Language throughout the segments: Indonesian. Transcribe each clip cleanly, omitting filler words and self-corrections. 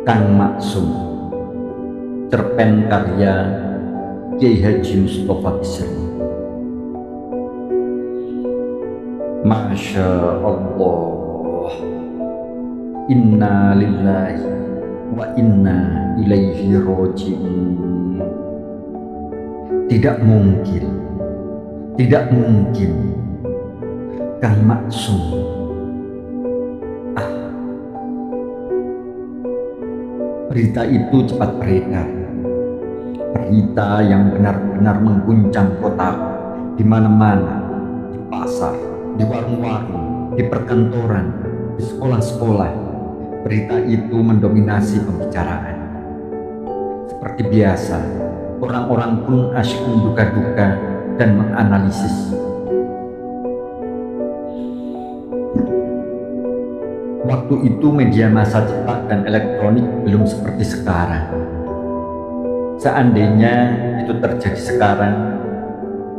Kang Maksum, cerpen karya Kiai Haji Mustofa Bisri. Masya Allah, inna lillahi wa inna ilaihi roji'un. Tidak mungkin Kang Maksum. Berita itu cepat beredar. Berita yang benar-benar mengguncang kota, di mana-mana, di pasar, di warung-warung, di perkantoran, di sekolah-sekolah. Berita itu mendominasi pembicaraan. Seperti biasa, orang-orang pun asyik menduga-duga dan menganalisis. Waktu itu media massa cetak dan elektronik belum seperti sekarang. Seandainya itu terjadi sekarang,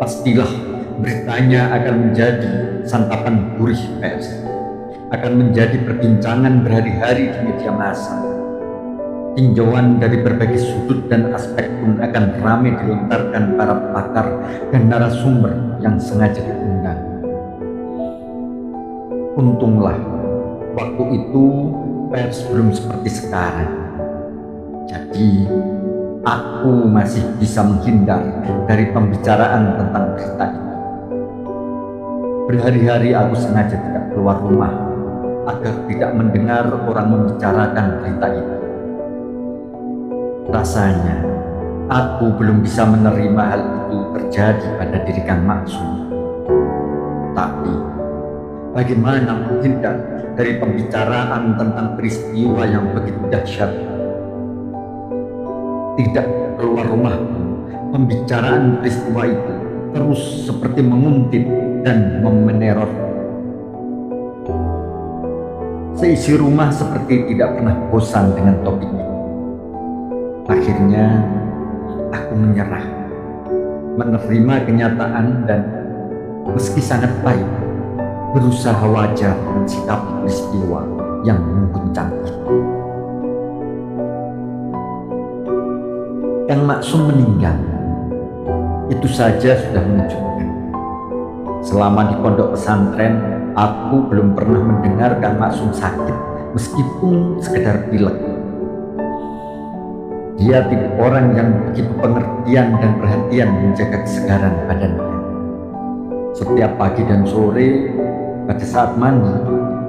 pastilah beritanya akan menjadi santapan gurih pers, akan menjadi perbincangan berhari-hari di media massa. Tinjauan dari berbagai sudut dan aspek pun akan ramai dilontarkan para pakar dan narasumber yang sengaja diundang. Untunglah waktu itu pers belum seperti sekarang. Jadi aku masih bisa menghindar dari pembicaraan tentang berita itu. Berhari-hari aku sengaja tidak keluar rumah agar tidak mendengar orang membicarakan berita itu. Rasanya aku belum bisa menerima hal itu terjadi pada diri Kang Maksum. Tapi bagaimana menghindar dari pembicaraan tentang peristiwa yang begitu dahsyat? Tidak keluar rumah, pembicaraan peristiwa itu terus seperti menguntit dan meneror. Seisi rumah seperti tidak pernah bosan dengan topik itu. Akhirnya aku menyerah, menerima kenyataan dan meski sangat pahit, berusaha wajar mensikapi peristiwa yang mengguncang itu. Kang Maksum meninggal, itu saja sudah mengejutkan. Selama di pondok pesantren, aku belum pernah mendengar Kang Maksum sakit, meskipun sekedar pilek. Dia tipe orang yang begitu pengertian dan perhatian menjaga kesegaran badannya. Setiap pagi dan sore, pada saat mandi,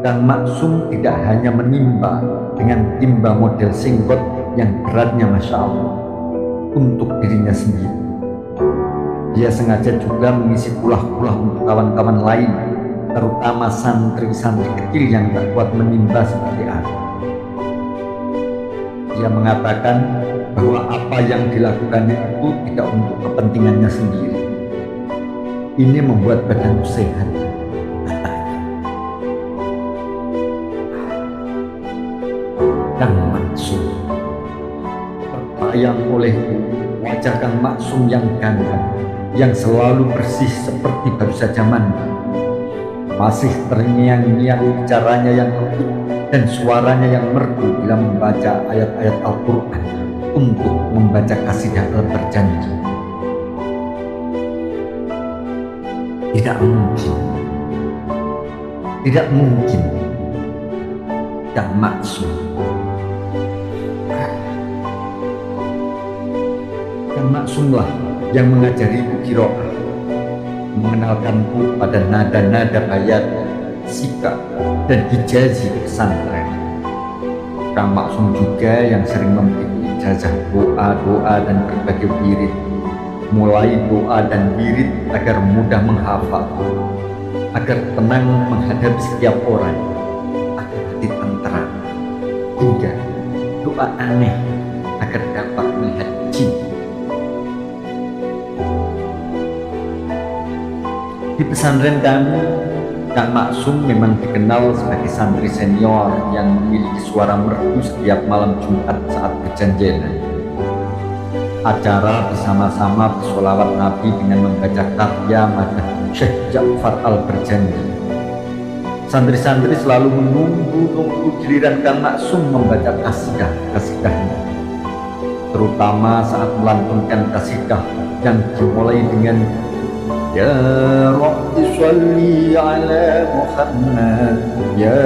Kang Maksum tidak hanya menimba dengan timba model singkot yang beratnya Masya Allah untuk dirinya sendiri. Dia sengaja juga mengisi kulah-kulah untuk kawan-kawan lain, terutama santri-santri kecil yang tak kuat menimba seperti aku. Dia mengatakan bahwa apa yang dilakukannya itu tidak untuk kepentingannya sendiri. Ini membuat badanku sehat. Kang Maksum, terbayang olehku wajah Kang Maksum yang ganteng, yang selalu bersih seperti baru saja mandi. Masih terngiang-ngiang bicaranya yang lembut dan suaranya yang merdu bila membaca ayat-ayat Al-Quran untuk membaca kasidah berjanji. Tidak mungkin Kang Maksum. Kang Maksumlah yang mengajariku qiraah, mengenalkanku pada nada-nada bayat, sikap, dan hijazi pesantren. Kang Maksum juga yang sering memberi ijazah doa-doa dan berbagai wirid, mulai doa dan wirid agar mudah menghafal, agar tenang menghadapi setiap orang, agar hati tenteram, hingga doa aneh agar dapat melihat jin. Di pesantren kami, Kang Maksum memang dikenal sebagai santri senior yang memiliki suara merdu setiap malam Jumat saat berjanjian. Acara bersama-sama bersolawat Nabi dengan membaca karya Madah Syekh Ja'far Al-Berjanji. Santri-santri selalu menunggu giliran Kang Maksum membaca kasidah-kasidahnya, terutama saat melantunkan kasidah yang dimulai dengan Ya Rabbi Shalli ala Muhammad, Ya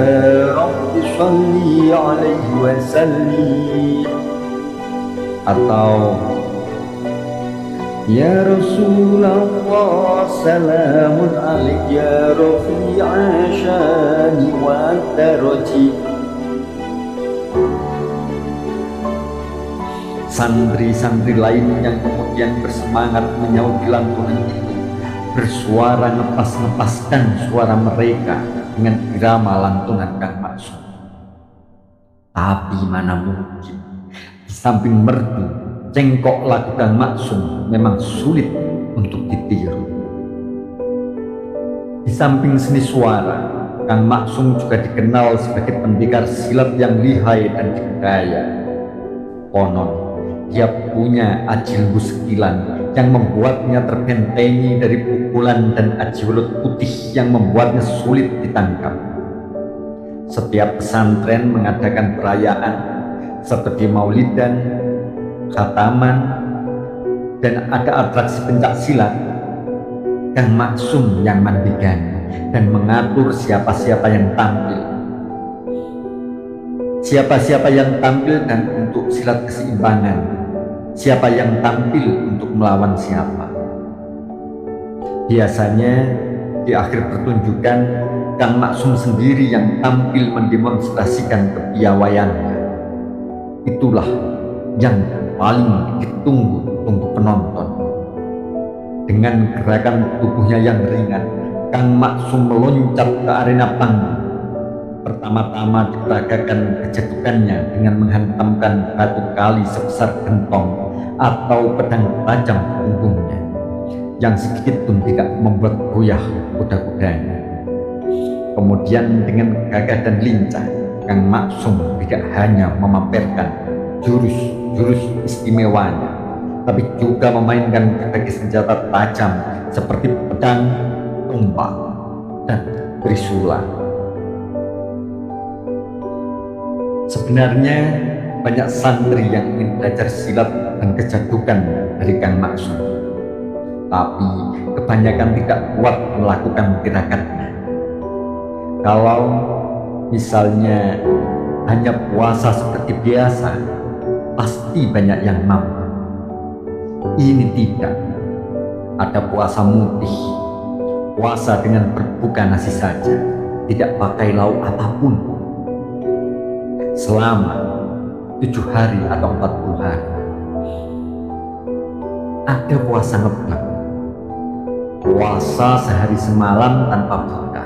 Rabbi Shalli alaihi wa sallim, atau Ya Rasulullah salamun alaik ya rafi'a syani wa daraji. Santri-santri lain yang kemudian bersemangat menyauti lantunan itu bersuara ngepas-ngepaskan suara mereka dengan irama lantunan Kang Maksum. Tapi mana mungkin, di samping merdu, cengkok lagu Kang Maksum memang sulit untuk ditiru. Di samping seni suara, Kang Maksum juga dikenal sebagai pendekar silat yang lihai dan dikdaya. Konon, dia punya aji sekilan yang membuatnya terbentengi dari pukulan dan aji welut putih yang membuatnya sulit ditangkap. Setiap pesantren mengadakan perayaan seperti maulidan, khataman, dan ada atraksi pencak silat. Kang Maksum yang mandikan dan mengatur siapa-siapa yang tampil. Siapa-siapa yang tampil dan untuk silat keseimbangan, siapa yang tampil untuk melawan siapa. Biasanya di akhir pertunjukan, Kang Maksum sendiri yang tampil mendemonstrasikan kepiawaiannya. Itulah yang paling ditunggu-tunggu penonton. Dengan gerakan tubuhnya yang ringan, Kang Maksum meloncat ke arena panggung. Pertama-tama diperagakan kejedukannya dengan menghantamkan batu kali sebesar gentong atau pedang tajam punggungnya, yang sedikit pun tidak membuat goyah kuda-kudanya. Kemudian dengan gagah dan lincah, Kang Maksum tidak hanya memamerkan jurus-jurus istimewanya, tapi juga memainkan berbagai senjata tajam seperti pedang, tombak, dan trisula. Sebenarnya banyak santri yang ingin belajar silat dan kejadukan dari Kang Maksum, tapi kebanyakan tidak kuat melakukan gerakannya. Kalau misalnya hanya puasa seperti biasa, pasti banyak yang mampu. Ini tidak. Ada puasa mutih, puasa dengan berbuka nasi saja, tidak pakai lauk apapun, selama 7 hari atau 40 hari. Ada puasa ngeblek, puasa sehari semalam tanpa buka.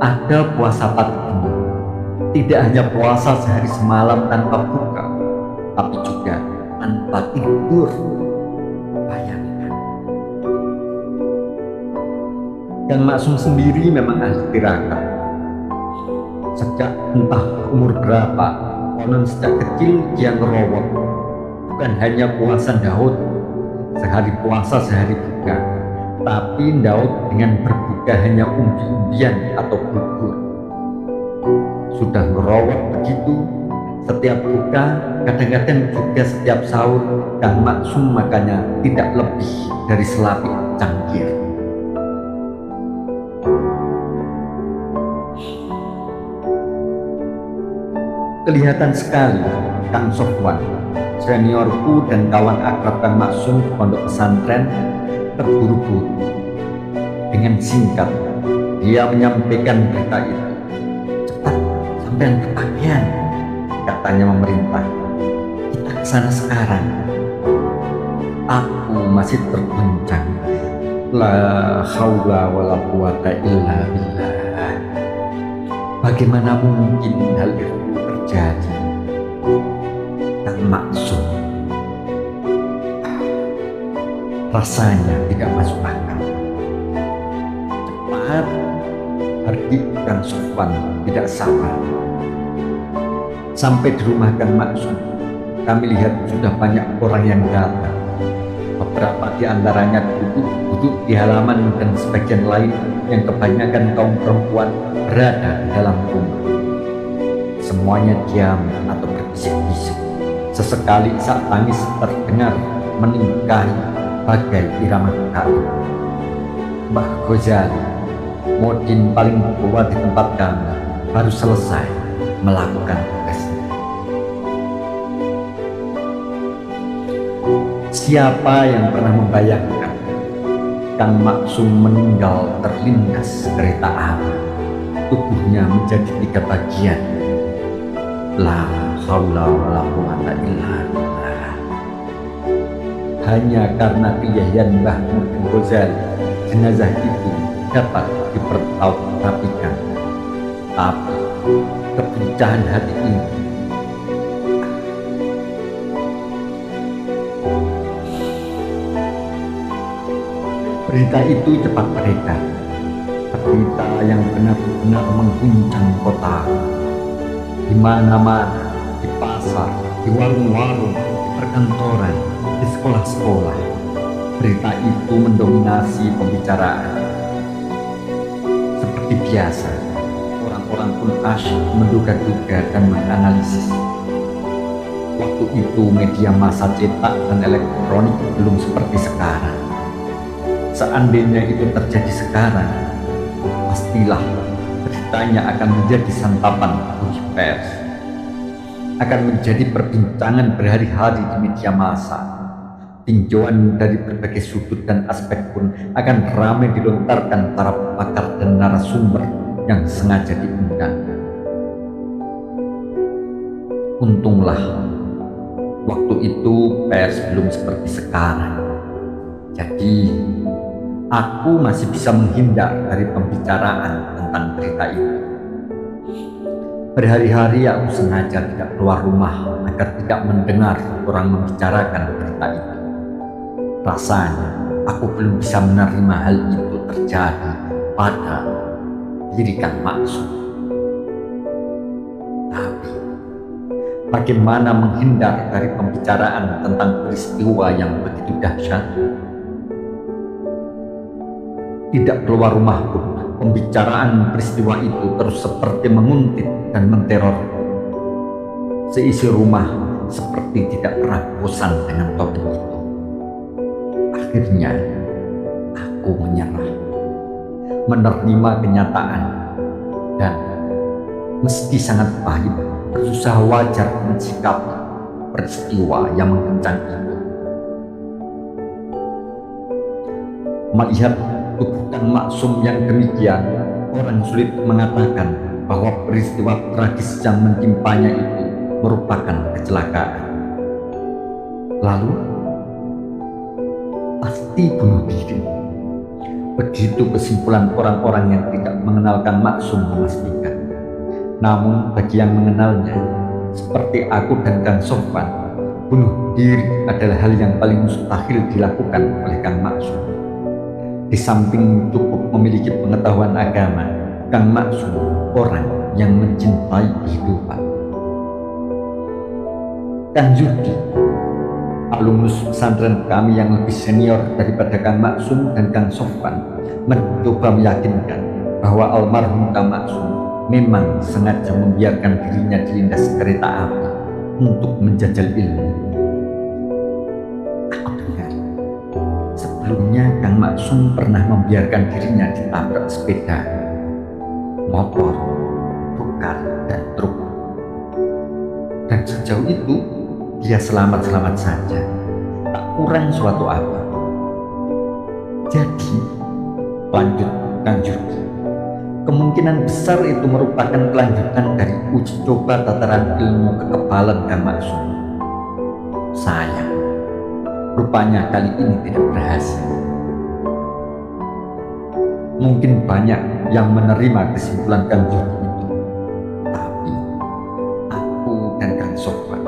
Ada puasa pagi, tidak hanya puasa sehari semalam tanpa buka, tapi juga tanpa tidur. Bayangkan. Kang Maksum sendiri memang ahli tirakat. Sejak entah umur berapa, konon sejak kecil dia ngerowot. Bukan hanya puasa Daud, sehari puasa sehari buka, tapi Daud dengan berbuka hanya umbi-umbian atau bubur. Sudah ngerowot begitu, setiap buka, kadang-kadang juga setiap sahur, Kang Maksum makannya tidak lebih dari selapik cangkir. Kelihatan sekali Kang Sofwan, seniorku dan kawan akrab Kang Maksum di pondok pesantren, terburu-buru. Dengan singkat, dia menyampaikan berita itu. Cepat, sampean ke pakaian, katanya memerintah. Kita ke sana sekarang. Aku masih terguncang. La haula wala quwata illa billah. Bagaimana mungkin hal itu terjadi? Kang Maksum, rasanya tidak masuk akal. Cepat, Hardi Kang Sofwan tidak sabar. Sampai di rumah Kang Maksum, kami lihat sudah banyak orang yang datang. Beberapa di antaranya duduk di halaman dan sebagian lain yang kebanyakan kaum perempuan berada di dalam rumah. Semuanya diam atau berbisik-bisik. Sesekali isak tangis terdengar meningkahi bagai irama gaib. Mbah Ghazali, Modin paling tua di tempat kami, baru selesai melakukan tugasnya. Siapa yang pernah membayangkan Kang Maksum meninggal terlindas kereta api, tubuhnya menjadi 3 bagian? La haula wala quwata illa billah. Hanya karena keyakinan Mbah Modin Ghazali, jenazah itu dapat dipertanggungjawabkan. Tapi kepecahan hati ini berita itu cepat beredar. Berita yang benar-benar mengguncang kota. Di mana-mana, di pasar, di warung-warung, di perkantoran, di sekolah-sekolah, berita itu mendominasi pembicaraan. Seperti biasa, orang-orang pun asyik menduga-duga dan menganalisis. Waktu itu media massa cetak dan elektronik belum seperti sekarang. Seandainya itu terjadi sekarang, pastilah beritanya akan menjadi santapan bagi pers, akan menjadi perbincangan berhari-hari di media massa. Tinjauan dari berbagai sudut dan aspek pun akan ramai dilontarkan para pakar dan narasumber yang sengaja diundang. Untunglah waktu itu pers belum seperti sekarang. Jadi aku masih bisa menghindar dari pembicaraan tentang berita itu. Berhari-hari aku sengaja tidak keluar rumah agar tidak mendengar orang membicarakan berita itu. Rasanya aku belum bisa menerima hal itu terjadi pada diri Kang Maksum. Tapi bagaimana menghindar dari pembicaraan tentang peristiwa yang begitu dahsyat? Tidak keluar rumah pun, pembicaraan peristiwa itu terus seperti menguntit dan menteror. Seisi rumah seperti tidak pernah bosan dengan topik itu. Akhirnya aku menyerah, menerima kenyataan, dan meski sangat pahit, berusaha wajar mensikapi peristiwa yang mengguncang itu. Melihat tubuh Kang Maksum yang demikian, orang sulit mengatakan bahwa peristiwa tragis yang mentimpanya itu merupakan kecelakaan. Lalu, pasti bunuh diri. Begitu kesimpulan orang-orang yang tidak mengenal Kang Maksum memastikan. Namun bagi yang mengenalnya, seperti aku dan Kang Sofwan, bunuh diri adalah hal yang paling mustahil dilakukan oleh Kang Maksum. Di samping cukup memiliki pengetahuan agama, Kang Maksum orang yang mencintai kehidupan. Kang Yudi, alumnus pesantren kami yang lebih senior daripada Kang Maksum dan Kang Sofwan, mencoba meyakinkan bahwa almarhum Kang Maksum memang sengaja membiarkan dirinya dilindas kereta api untuk menjajal ilmu. Aku dengar sebelumnya Kang Maksum pernah membiarkan dirinya ditabrak sepeda, motor, trukar, dan truk. Dan sejauh itu dia selamat-selamat saja, tak kurang suatu apa. Jadi, lanjut Kang Yudi, kemungkinan besar itu merupakan kelanjutan dari uji coba tataran ilmu kekebalan Kang Maksum. Sayang, rupanya kali ini tidak berhasil. Mungkin banyak yang menerima kesimpulan Kang Yudi itu, tapi aku dan Kang Sofwan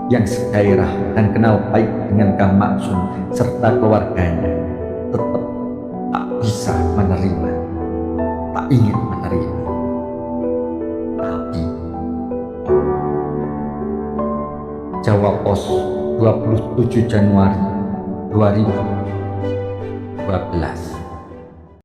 yang segairah dan kenal baik dengan Kang Maksum serta keluarganya tetap tak bisa menerima, tak ingin menerima. Tapi Jawa Pos 27 Januari 2012.